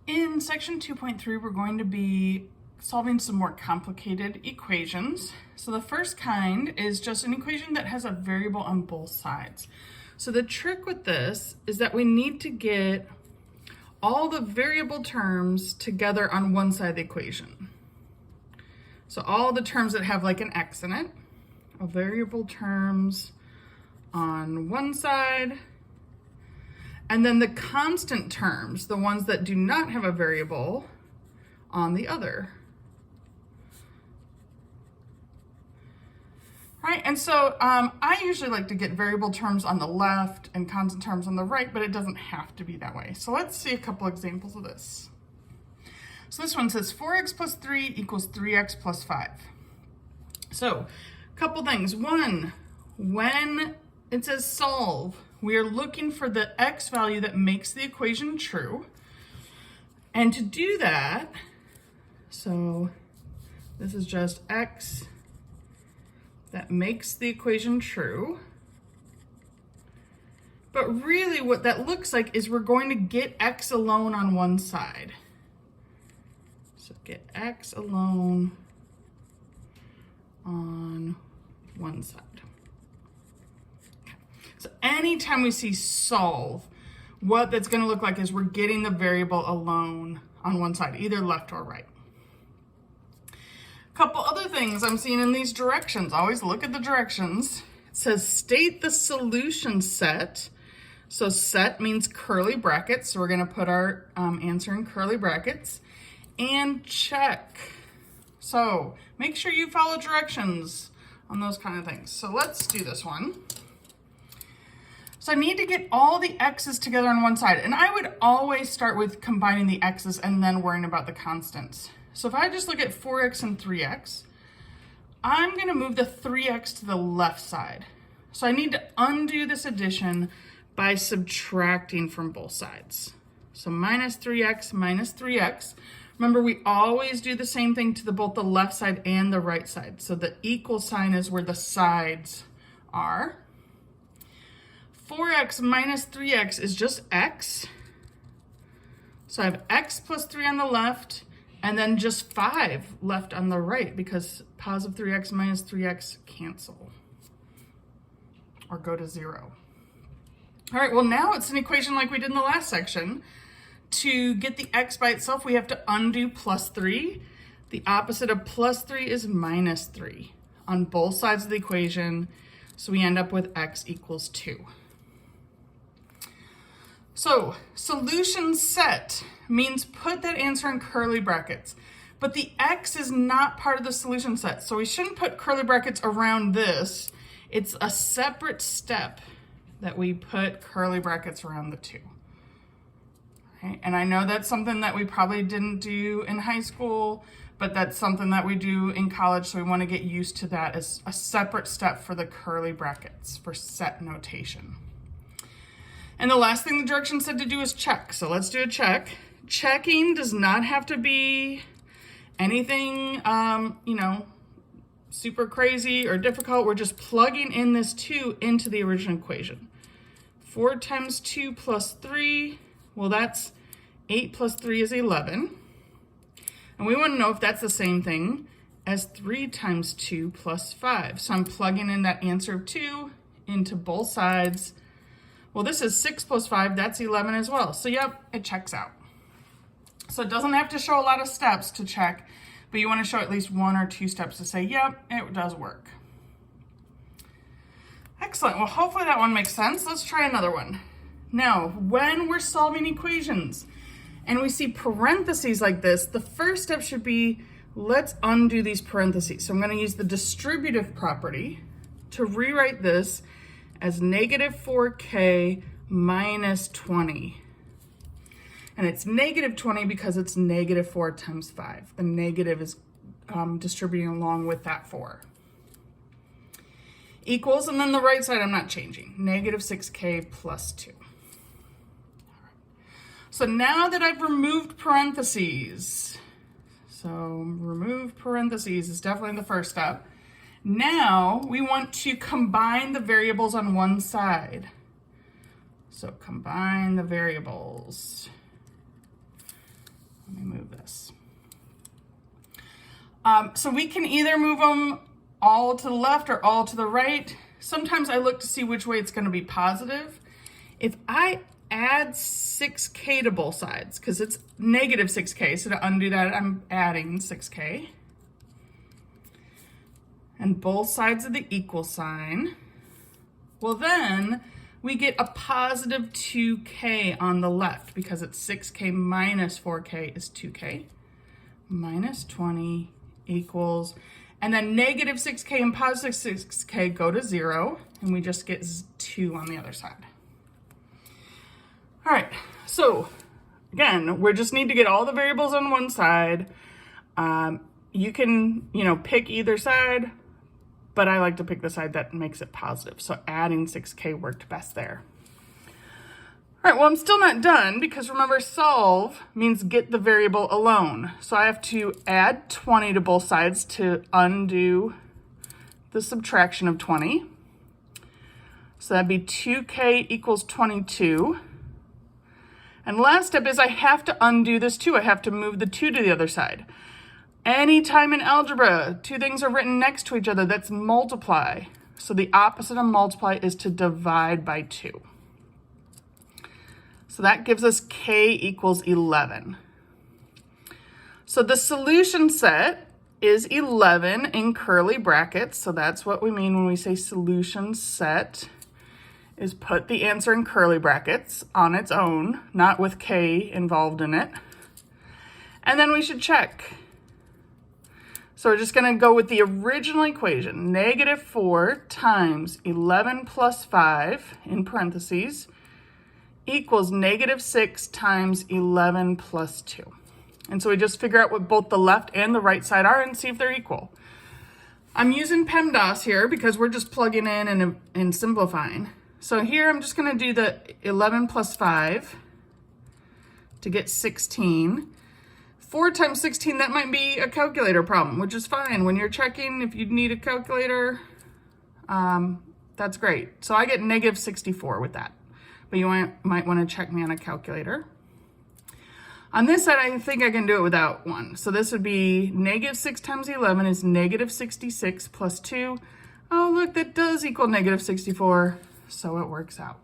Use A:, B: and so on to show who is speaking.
A: In section 2.3, we're going to be solving some more complicated equations. So the first kind is just an equation that has a variable on both sides. So the trick with this is that we need to get all the variable terms together on one side of the equation. So all the terms that have like an x in it, are variable terms on one side, and then the constant terms, the ones that do not have a variable, on the other. Right, and so I usually like to get variable terms on the left and constant terms on the right, but it doesn't have to be that way. So let's see a couple examples of this. So this one says 4x plus 3 equals 3x plus 5. So a couple things. One, when it says solve, we are looking for the x value that makes the equation true. And to do that, so this is just x that makes the equation true. But really what that looks like is we're going to get x alone on one side. So get x alone on one side. So anytime we see solve, what that's going to look like is we're getting the variable alone on one side, either left or right. A couple other things I'm seeing in these directions. Always look at the directions. It says state the solution set. So set means curly brackets. So we're going to put our answer in curly brackets. And check. So make sure you follow directions on those kind of things. So let's do this one. So I need to get all the x's together on one side. And I would always start with combining the x's and then worrying about the constants. So if I just look at 4x and 3x, I'm going to move the 3x to the left side. So I need to undo this addition by subtracting from both sides. So minus 3x minus 3x. Remember, we always do the same thing to both the left side and the right side. So the equal sign is where the sides are. 4x minus 3x is just x. So I have x plus 3 on the left, and then just 5 left on the right because positive 3x minus 3x cancel or go to 0. All right, well now it's an equation like we did in the last section. To get the x by itself, we have to undo plus 3. The opposite of plus 3 is minus 3 on both sides of the equation. So we end up with x equals 2. So solution set means put that answer in curly brackets. But the x is not part of the solution set. So we shouldn't put curly brackets around this. It's a separate step that we put curly brackets around the 2. Okay? And I know that's something that we probably didn't do in high school, but that's something that we do in college. So we want to get used to that as a separate step for the curly brackets for set notation. And the last thing the direction said to do is check. So let's do a check. Checking does not have to be anything, super crazy or difficult. We're just plugging in this 2 into the original equation. 4 times 2 plus 3, well, that's 8 plus 3 is 11. And we want to know if that's the same thing as 3 times 2 plus 5. So I'm plugging in that answer of 2 into both sides. Well, this is 6 plus 5, that's 11 as well. So yep, it checks out. So it doesn't have to show a lot of steps to check, but you want to show at least 1 or 2 steps to say, yep, it does work. Excellent, well, hopefully that one makes sense. Let's try another one. Now, when we're solving equations and we see parentheses like this, the first step should be, let's undo these parentheses. So I'm going to use the distributive property to rewrite this as negative 4k minus 20. And it's negative 20 because it's negative 4 times 5. The negative is distributing along with that 4. Equals, and then the right side I'm not changing. Negative 6k plus 2. So now that I've removed parentheses, so remove parentheses is definitely the first step. Now we want to combine the variables on one side. So combine the variables. Let me move this. So we can either move them all to the left or all to the right. Sometimes I look to see which way it's going to be positive. If I add 6k to both sides, because it's negative 6k, so to undo that, I'm adding 6k. And both sides of the equal sign. Well, then we get a positive 2k on the left because it's 6k minus 4k is 2k. Minus 20 equals, and then negative 6k and positive 6k go to 0, and we just get 2 on the other side. All right, so again, we just need to get all the variables on one side. You can, pick either side, but I like to pick the side that makes it positive. So adding 6k worked best there. All right, well, I'm still not done because remember, solve means get the variable alone. So I have to add 20 to both sides to undo the subtraction of 20. So that'd be 2k equals 22. And last step is I have to undo this 2. I have to move the 2 to the other side. Anytime in algebra, two things are written next to each other, that's multiply. So the opposite of multiply is to divide by 2. So that gives us k equals 11. So the solution set is 11 in curly brackets. So that's what we mean when we say solution set, is put the answer in curly brackets on its own, not with k involved in it. And then we should check. So we're just going to go with the original equation, negative 4 times 11 plus 5 in parentheses equals negative 6 times 11 plus 2. And so we just figure out what both the left and the right side are and see if they're equal. I'm using PEMDAS here because we're just plugging in and simplifying. So here I'm just going to do the 11 plus 5 to get 16. 4 times 16, that might be a calculator problem, which is fine. When you're checking, if you need a calculator, that's great. So I get negative 64 with that. But you might want to check me on a calculator. On this side, I think I can do it without 1. So this would be negative 6 times 11 is negative 66 plus 2. Oh, look, that does equal negative 64. So it works out.